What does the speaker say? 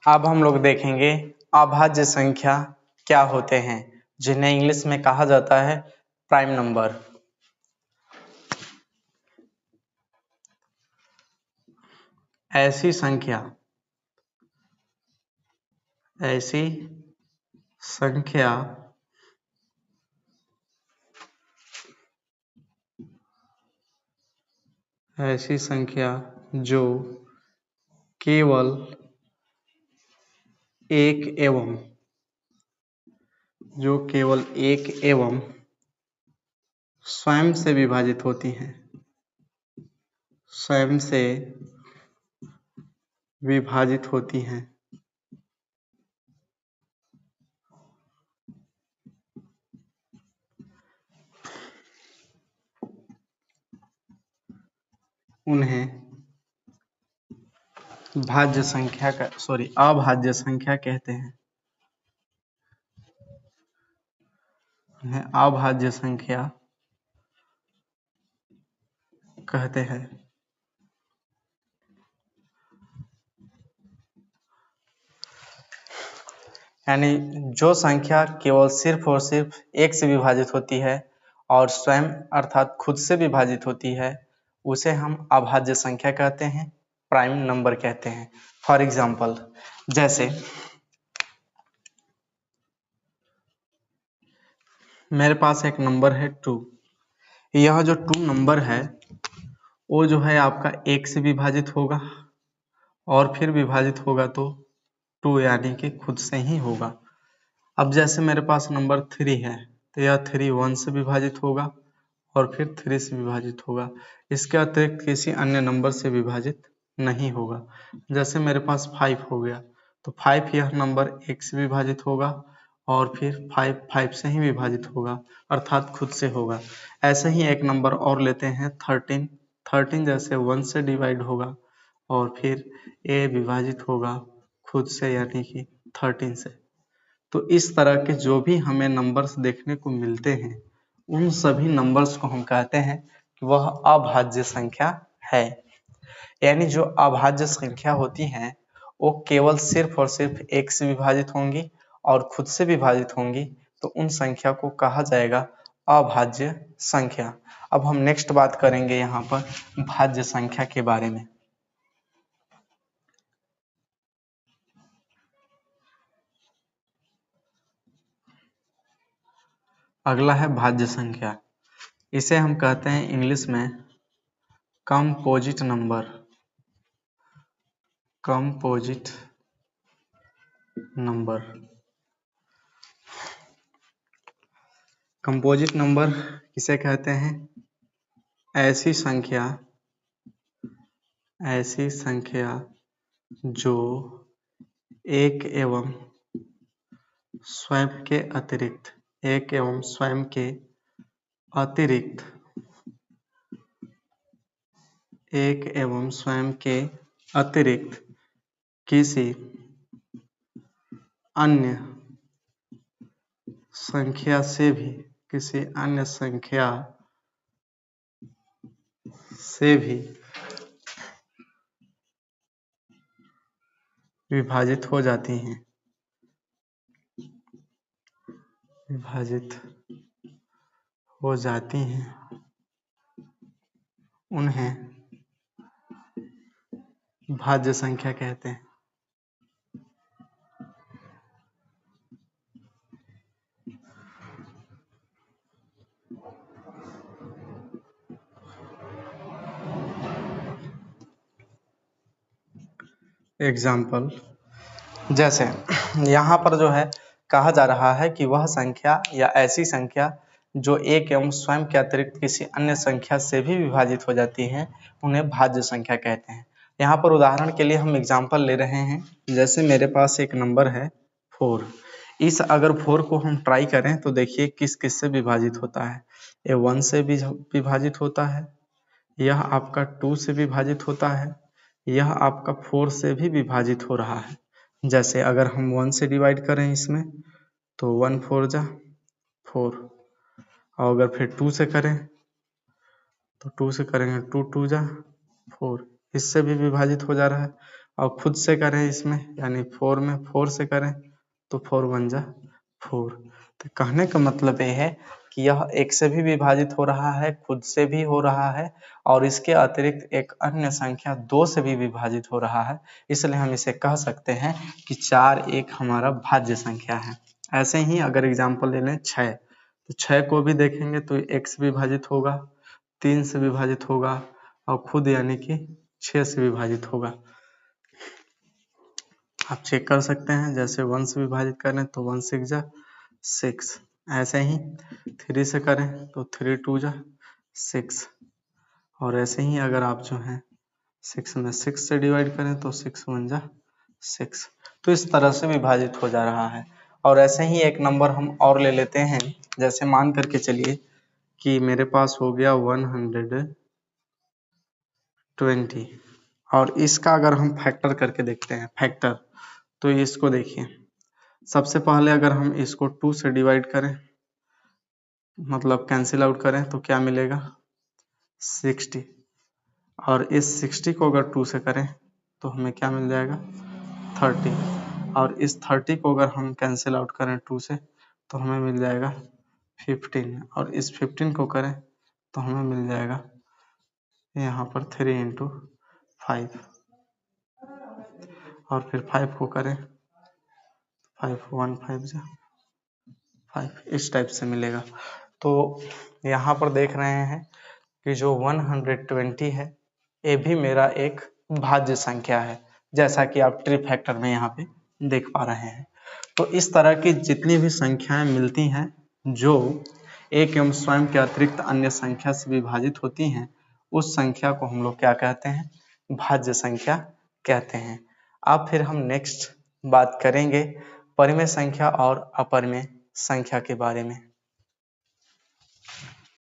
अब हम लोग देखेंगे अभाज्य संख्या क्या होते हैं, जिन्हें इंग्लिश में कहा जाता है प्राइम नंबर। ऐसी संख्या जो केवल एक एवं स्वयं से विभाजित होती हैं, उन्हें अभाज्य संख्या कहते हैं। अभाज्य संख्या कहते हैं। यानी जो संख्या केवल सिर्फ और सिर्फ एक से विभाजित होती है और स्वयं अर्थात खुद से विभाजित होती है, उसे हम अभाज्य संख्या कहते हैं, प्राइम नंबर कहते हैं। फॉर एग्जाम्पल, जैसे मेरे पास एक नंबर है 2। यह जो 2 नंबर है वो जो है आपका एक से विभाजित होगा और फिर विभाजित होगा तो 2 यानी कि खुद से ही होगा। अब जैसे मेरे पास नंबर 3 है तो यह 3 1 से विभाजित होगा और फिर 3 से विभाजित होगा। इसके अतिरिक्त किसी अन्य नंबर से विभाजित नहीं होगा। जैसे मेरे पास 5 हो गया तो 5 यह नंबर 1 से विभाजित होगा और फिर 5 से ही विभाजित होगा अर्थात खुद से होगा। ऐसे ही एक नंबर और लेते हैं 13 जैसे 1 से डिवाइड होगा और फिर ए विभाजित होगा खुद से यानी कि 13 से। तो इस तरह के जो भी हमें नंबर्स देखने को मिलते हैं उन सभी नंबर्स को हम कहते हैं कि वह अभाज्य संख्या है। यानी जो अभाज्य संख्या होती हैं वो केवल सिर्फ और सिर्फ एक से विभाजित होंगी और खुद से विभाजित होंगी, तो उन संख्या को कहा जाएगा अभाज्य संख्या। अब हम नेक्स्ट बात करेंगे यहाँ पर भाज्य संख्या के बारे में। अगला है भाज्य संख्या। इसे हम कहते हैं इंग्लिश में कंपोजिट नंबर। कंपोजिट नंबर किसे कहते हैं? ऐसी संख्या जो एक एवं स्वयं के अतिरिक्त किसी अन्य संख्या से भी विभाजित हो जाती हैं। उन्हें भाज्य संख्या कहते हैं। एग्जाम्पल, जैसे यहाँ पर जो है कहा जा रहा है कि वह संख्या या ऐसी संख्या जो एक एवं स्वयं के अतिरिक्त किसी अन्य संख्या से भी विभाजित हो जाती है उन्हें भाज्य संख्या कहते हैं। यहाँ पर उदाहरण के लिए हम एग्जाम्पल ले रहे हैं। जैसे मेरे पास एक नंबर है 4। इस अगर 4 को हम ट्राई करें तो देखिए किस किस से विभाजित होता है। ये 1 से भी विभाजित होता है, यह आपका 2 से विभाजित होता है, यह आपका 4 से भी विभाजित हो रहा है। जैसे अगर हम 1 से डिवाइड करें इसमें तो 1 4 जा 4, और अगर फिर 2 से करें तो 2 से करेंगे 2 2 जा 4, इससे भी विभाजित हो जा रहा है। और खुद से करें इसमें यानी 4 में 4 से करें तो 4 1 जा 4। तो कहने का मतलब ये है कि यह 1 से भी विभाजित हो रहा है, खुद से भी हो रहा है और इसके अतिरिक्त एक अन्य संख्या 2 से भी विभाजित हो रहा है। इसलिए हम इसे कह सकते हैं कि 4 एक हमारा भाज्य संख्या है। ऐसे ही अगर एग्जाम्पल ले लें 6, तो 6 को भी देखेंगे तो 1 से विभाजित होगा, 3 से विभाजित होगा और खुद यानी कि 6 से विभाजित होगा। आप चेक कर सकते हैं, जैसे 1 से विभाजित करें तो 1 6 जा 6, ऐसे ही 3 से करें तो 3 2 जा 6 और ऐसे ही अगर आप जो है 6 में 6 से डिवाइड करें तो 6 1 जा 6। तो इस तरह से विभाजित हो जा रहा है। और ऐसे ही एक नंबर हम और ले लेते हैं, जैसे मान करके चलिए कि मेरे पास हो गया 120 और इसका अगर हम फैक्टर करके देखते हैं फैक्टर, तो इसको देखिए, सबसे पहले अगर हम इसको 2 से डिवाइड करें मतलब कैंसिल आउट करें तो क्या मिलेगा 60 और इस 60 को अगर 2 से करें तो हमें क्या मिल जाएगा 30 और इस 30 को अगर हम कैंसिल आउट करें 2 से तो हमें मिल जाएगा 15 और इस 15 को करें तो हमें मिल जाएगा यहाँ पर 3 × 5 और फिर 5 को करें 5 1 5 जा 5, इस टाइप से मिलेगा। तो यहाँ पर देख रहे हैं कि जो 120 है ये भी मेरा एक भाज्य संख्या है, जैसा कि आप ट्री फैक्टर में यहाँ पे देख पा रहे हैं। तो इस तरह की जितनी भी संख्याएं मिलती हैं जो एक एवं स्वयं के अतिरिक्त अन्य संख्या से विभाजित होती हैं, उस संख्या को हम लोग क्या कहते हैं, भाज्य संख्या कहते हैं। अब फिर हम नेक्स्ट बात करेंगे परिमेय संख्या और अपरिमेय संख्या के बारे में।